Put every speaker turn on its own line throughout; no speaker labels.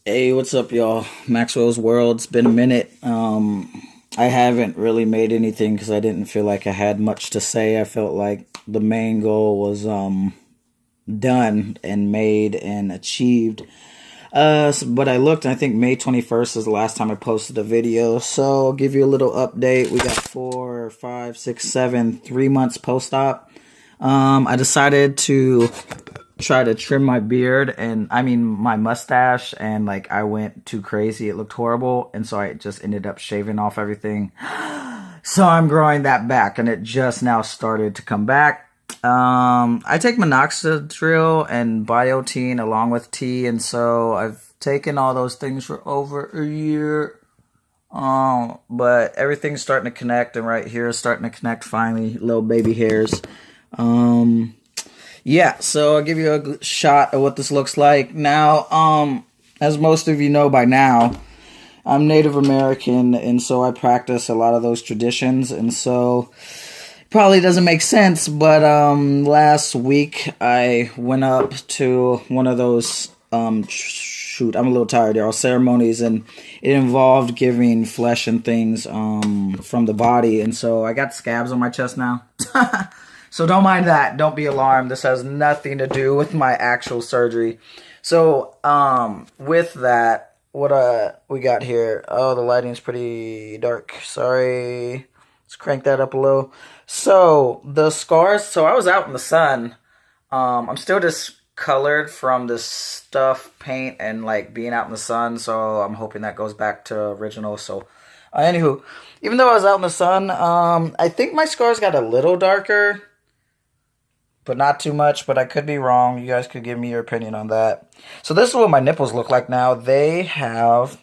Hey, what's up, y'all? Maxwell's World. It's been a minute. I haven't really made anything because I didn't feel like I had much to say. I felt like the main goal was done and made and achieved. But I looked, and I think May 21st is the last time I posted a video. So I'll give you a little update. We got 4, 5, 6, 7, 3 months post-op. I decided to try to trim my beard and I mean my mustache, and like I went too crazy. It looked horrible, and so I just ended up shaving off everything. So I'm growing that back, and it just now started to come back. I take minoxidil and biotin along with tea, and so I've taken all those things for over a year. But everything's starting to connect, and right here is starting to connect finally, little baby hairs. Um, yeah, so I'll give you a shot of what this looks like. Now, as most of you know by now, I'm Native American, and so I practice a lot of those traditions, and so it probably doesn't make sense, but last week I went up to one of those, shoot, I'm a little tired, y'all, ceremonies, and it involved giving flesh and things from the body, and so I got scabs on my chest now. So don't mind that. Don't be alarmed. This has nothing to do with my actual surgery. So, with that, what we got here? Oh, the lighting's pretty dark. Sorry. Let's crank that up a little. So, the scars. So, I was out in the sun. I'm still discolored from this stuff, paint, and like being out in the sun. So, I'm hoping that goes back to original. So, anywho, even though I was out in the sun, I think my scars got a little darker, but not too much, but I could be wrong. You guys could give me your opinion on that. So this is what my nipples look like now. They have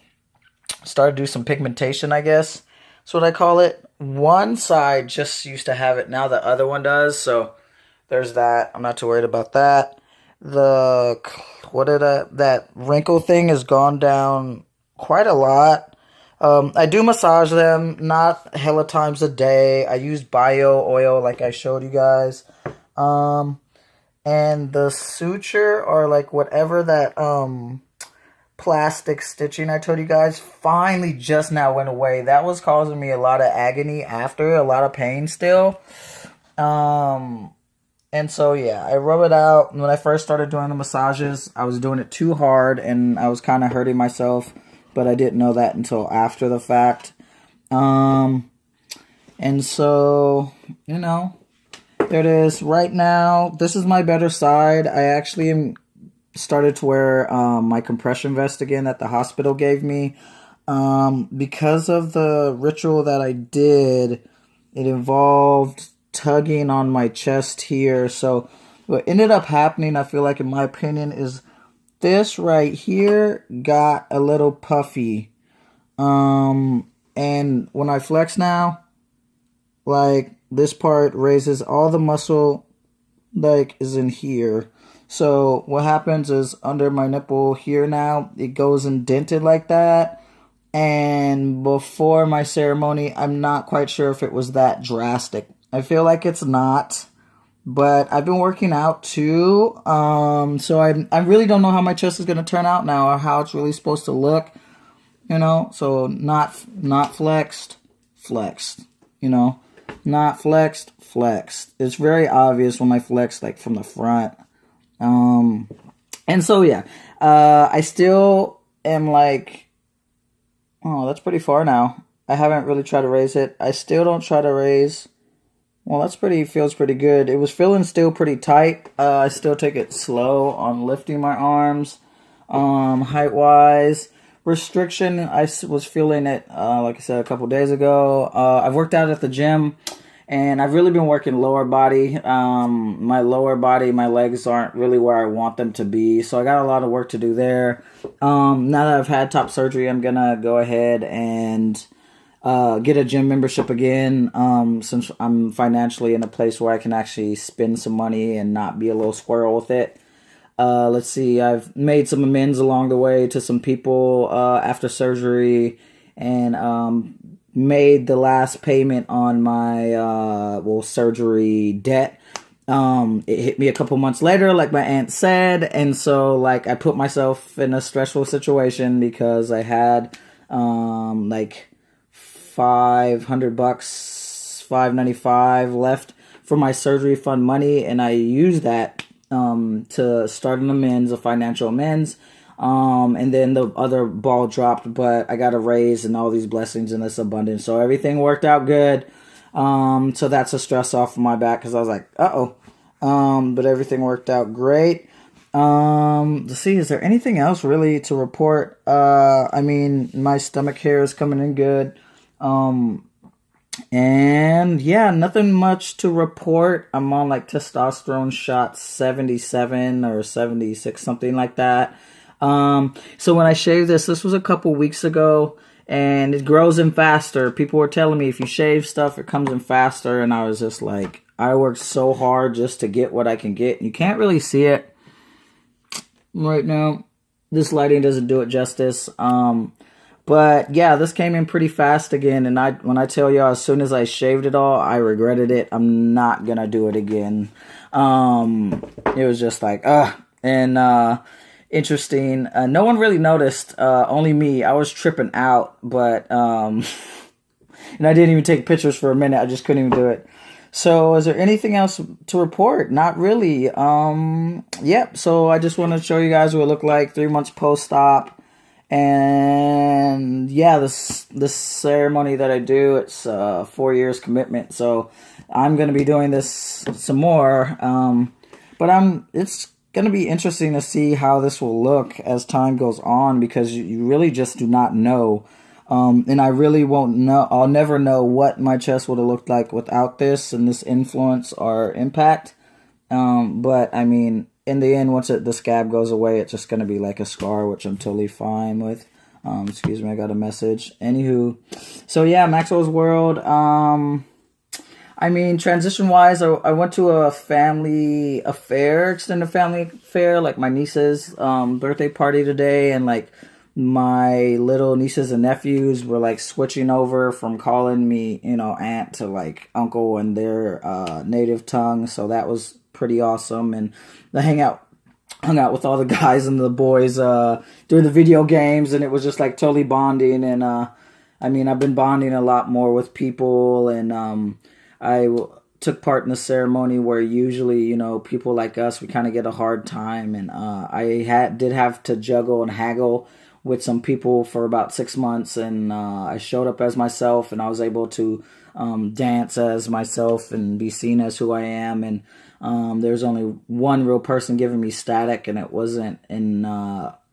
started to do some pigmentation, I guess. That's what I call it. One side just used to have it. Now the other one does. So there's that. I'm not too worried about that. That wrinkle thing has gone down quite a lot. I do massage them, not hella times a day. I use bio oil like I showed you guys. And the suture, or like whatever that plastic stitching I told you guys, finally just now went away. That was causing me a lot of agony after, a lot of pain still. And so yeah, I rub it out. When I first started doing the massages, I was doing it too hard and I was kind of hurting myself, but I didn't know that until after the fact. And so, there it is. Right now, this is my better side. I actually started to wear my compression vest again that the hospital gave me. Because of the ritual that I did, it involved tugging on my chest here. So what ended up happening, I feel like, in my opinion, is this right here got a little puffy. And when I flex now, like, this part raises all the muscle, like, is in here. So what happens is under my nipple here now, it goes indented like that. And before my ceremony, I'm not quite sure if it was that drastic. I feel like it's not, but I've been working out too. So I really don't know how my chest is going to turn out now, or how it's really supposed to look, So not flexed, flexed, Not flexed, flexed. It's very obvious when I flex, like, from the front. And so, yeah. I still am like, oh, that's pretty far now. I haven't really tried to raise it. I still don't try to raise. Well, feels pretty good. It was feeling still pretty tight. I still take it slow on lifting my arms. Height-wise. Restriction, I was feeling it, like I said, a couple days ago. I've worked out at the gym, and I've really been working lower body. My lower body, my legs aren't really where I want them to be, so I got a lot of work to do there. Now that I've had top surgery, I'm going to go ahead and get a gym membership again, since I'm financially in a place where I can actually spend some money and not be a little squirrel with it. Let's see, I've made some amends along the way to some people after surgery, and made the last payment on my surgery debt. It hit me a couple months later, like my aunt said, and so like I put myself in a stressful situation because I had like $500, 595 left for my surgery fund money, and I used that to start an amends, a financial amends. And then the other ball dropped, but I got a raise and all these blessings and this abundance. So everything worked out good. So that's a stress off of my back because I was like, uh-oh. But everything worked out great. Let's see, is there anything else really to report? I mean, my stomach hair is coming in good. And yeah, nothing much to report. I'm on like testosterone shot 77 or 76, something like that. So when I shaved this was a couple weeks ago, and it grows in faster. People were telling me if you shave stuff, it comes in faster. And I was just like, I worked so hard just to get what I can get. You can't really see it right now. This lighting doesn't do it justice. But yeah, this came in pretty fast again. And when I tell y'all, as soon as I shaved it all, I regretted it. I'm not going to do it again. It was just like, interesting. No one really noticed, only me. I was tripping out, but, and I didn't even take pictures for a minute. I just couldn't even do it. So is there anything else to report? Not really. Yep. So I just want to show you guys what it looked like 3 months post-op. And yeah, this ceremony that I do, it's 4 years commitment. So I'm going to be doing this some more. But it's going to be interesting to see how this will look as time goes on, because you really just do not know. And I really won't know. I'll never know what my chest would have looked like without this and this influence or impact. But I mean, in the end, once the scab goes away, it's just going to be like a scar, which I'm totally fine with. Excuse me, I got a message. Anywho, so yeah, Maxwell's World. I mean, transition-wise, I went to a family affair, extended family affair, like my niece's birthday party today, and like my little nieces and nephews were like switching over from calling me, aunt to like uncle in their native tongue. So that was pretty awesome. And I hung out with all the guys and the boys during the video games, and it was just like totally bonding. And I mean, I've been bonding a lot more with people, and I took part in the ceremony where usually, people like us, we kind of get a hard time. And I did have to juggle and haggle with some people for about 6 months, and I showed up as myself, and I was able to dance as myself and be seen as who I am. And there's only one real person giving me static, and it wasn't in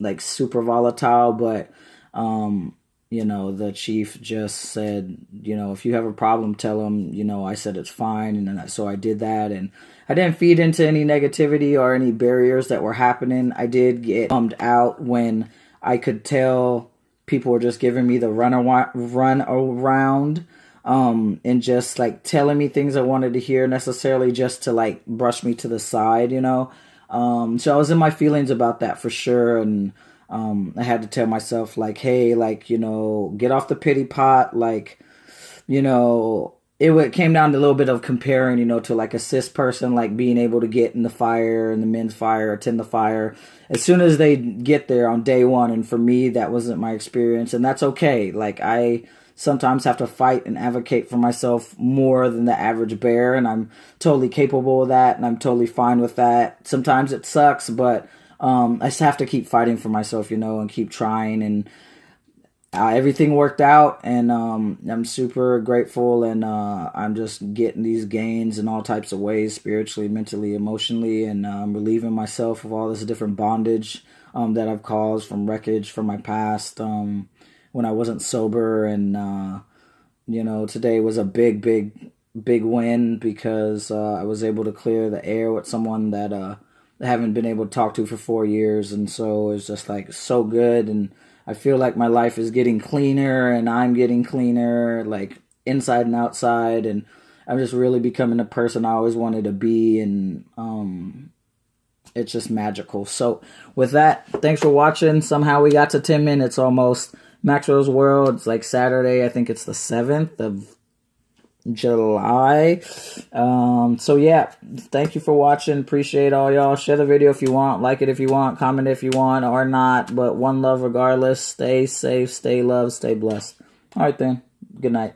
like super volatile, but the chief just said, if you have a problem, tell him. I said it's fine, and then so I did that, and I didn't feed into any negativity or any barriers that were happening. I did get bummed out when I could tell people were just giving me the run around, and just like telling me things I wanted to hear, necessarily just to like brush me to the side, So I was in my feelings about that for sure. And I had to tell myself like, hey, like, get off the pity pot. Like, it came down to a little bit of comparing, to like a cis person, like being able to get in the fire and the men's fire, attend the fire as soon as they get there on day one. And for me, that wasn't my experience, and that's okay. Like, I sometimes have to fight and advocate for myself more than the average bear, and I'm totally capable of that, and I'm totally fine with that. Sometimes it sucks, but I just have to keep fighting for myself, and keep trying. And everything worked out, and I'm super grateful, and I'm just getting these gains in all types of ways, spiritually, mentally, emotionally, and I'm relieving myself of all this different bondage that I've caused from wreckage from my past when I wasn't sober. And today was a big win, because I was able to clear the air with someone that I haven't been able to talk to for 4 years, and so it's just like so good. And I feel like my life is getting cleaner, and I'm getting cleaner, like inside and outside, and I'm just really becoming the person I always wanted to be. And it's just magical. So with that, thanks for watching. Somehow we got to 10 minutes almost. Maxwell's World, it's like Saturday, I think it's the 7th of July. So yeah, thank you for watching. Appreciate all y'all. Share the video if you want, like it if you want, comment if you want or not, but one love regardless. Stay safe, stay loved, stay blessed. All right then, good night.